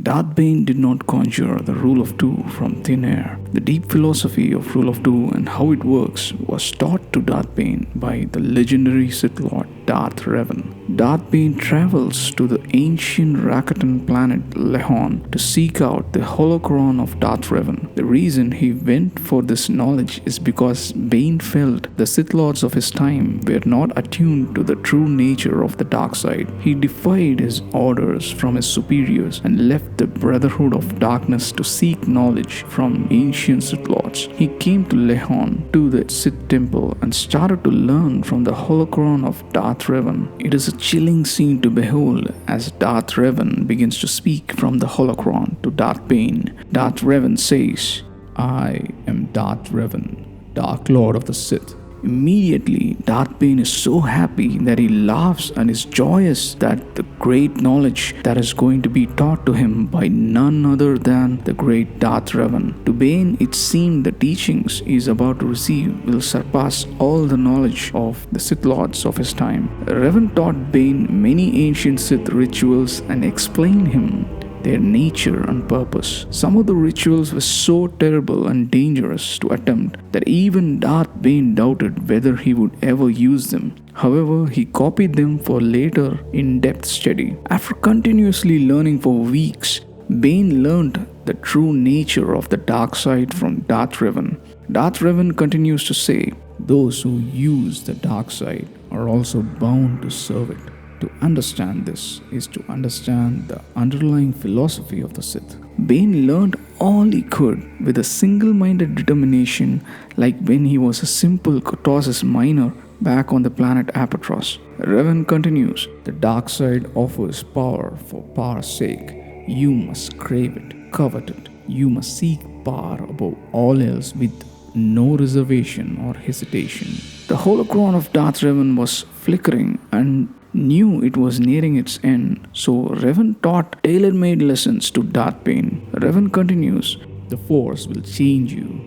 Darth Bane did not conjure the rule of two from thin air. The deep philosophy of rule of two and how it works was taught to Darth Bane by the legendary Sith Lord Darth Revan. Darth Bane travels to the ancient Rakatan planet Lehon to seek out the holocron of Darth Revan. The reason he went for this knowledge is because Bane felt the Sith Lords of his time were not attuned to the true nature of the dark side. He defied his orders from his superiors and left the Brotherhood of Darkness to seek knowledge from ancient Sith Lords. He came to Lehon, to the Sith temple, and started to learn from the holocron of Darth Revan. It is a chilling scene to behold as Darth Revan begins to speak from the holocron to Darth Bane. Darth Revan says, "I am Darth Revan, Dark Lord of the Sith." Immediately, Darth Bane is so happy that he laughs and is joyous that the great knowledge that is going to be taught to him by none other than the great Darth Revan. To Bane, it seemed the teachings he is about to receive will surpass all the knowledge of the Sith Lords of his time. Revan taught Bane many ancient Sith rituals and explained him their nature and purpose. Some of the rituals were so terrible and dangerous to attempt that even Darth Bane doubted whether he would ever use them. However, he copied them for later in-depth study. After continuously learning for weeks, Bane learned the true nature of the dark side from Darth Revan. Darth Revan continues to say, "Those who use the dark side are also bound to serve it." To understand this is to understand the underlying philosophy of the Sith. Bane learned all he could with a single-minded determination, like when he was a simple Kotor's miner back on the planet Apatros. Revan continues, "The dark side offers power for power's sake. You must crave it, covet it. You must seek power above all else with no reservation or hesitation." The holocron of Darth Revan was flickering and knew it was nearing its end, so Revan taught tailor-made lessons to Darth Bane. Revan continues, "The Force will change you.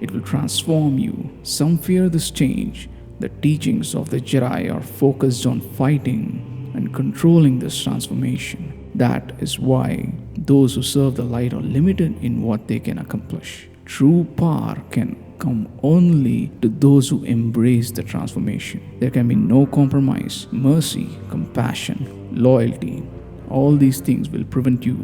It will transform you. Some fear this change. The teachings of the Jedi are focused on fighting and controlling this transformation. That is why those who serve the light are limited in what they can accomplish. True power can come only to those who embrace the transformation. There can be no compromise. Mercy, compassion, loyalty, all these things will prevent you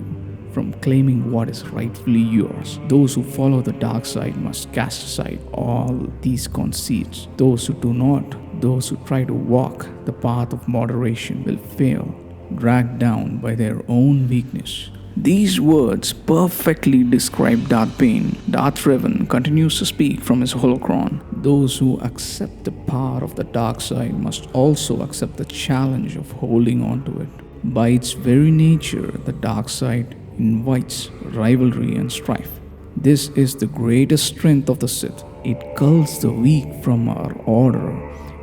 from claiming what is rightfully yours. Those who follow the dark side must cast aside all these conceits. Those who do not, those who try to walk the path of moderation will fail, dragged down by their own weakness." These words perfectly describe Darth Bane. Darth Revan continues to speak from his holocron. "Those who accept the power of the dark side must also accept the challenge of holding on to it. By its very nature, the dark side invites rivalry and strife. This is the greatest strength of the Sith. It culls the weak from our order.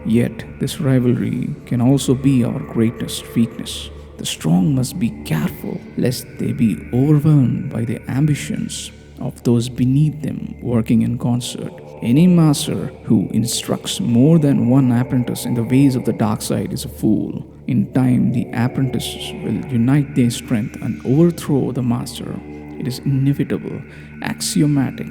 Yet, this rivalry can also be our greatest weakness. The strong must be careful lest they be overwhelmed by the ambitions of those beneath them working in concert. Any master who instructs more than one apprentice in the ways of the dark side is a fool. In time, the apprentices will unite their strength and overthrow the master. It is inevitable, axiomatic.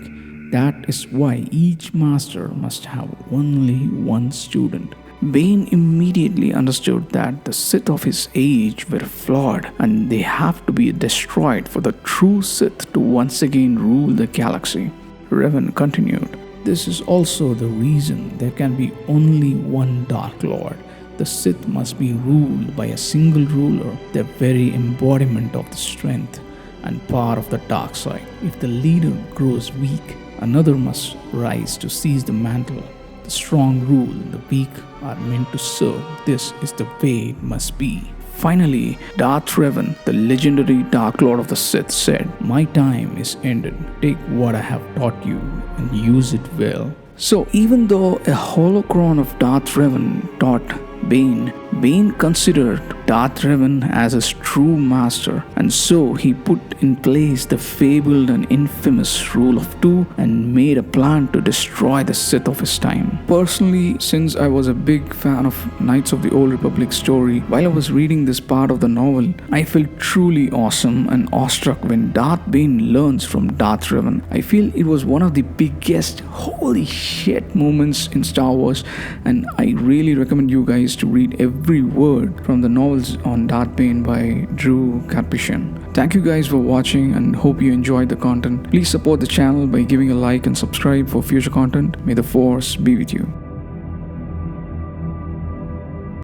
That is why each master must have only one student." Bane immediately understood that the Sith of his age were flawed and they have to be destroyed for the true Sith to once again rule the galaxy. Revan continued, "This is also the reason there can be only one Dark Lord. The Sith must be ruled by a single ruler, the very embodiment of the strength and power of the dark side. If the leader grows weak, another must rise to seize the mantle. The strong rule, the weak are meant to serve. This is the way it must be." Finally, Darth Revan, the legendary Dark Lord of the Sith, said, "My time is ended. Take what I have taught you and use it well." So even though a holocron of Darth Revan taught Bane Bane considered Darth Revan as his true master, and so he put in place the fabled and infamous Rule of Two and made a plan to destroy the Sith of his time. Personally, since I was a big fan of Knights of the Old Republic story, while I was reading this part of the novel, I felt truly awesome and awestruck when Darth Bane learns from Darth Revan. I feel it was one of the biggest holy shit moments in Star Wars, and I really recommend you guys to read every word from the novels on Darth Bane by Drew Karpyshyn. Thank you guys for watching and hope you enjoyed the content. Please support the channel by giving a like and subscribe for future content. May the Force be with you.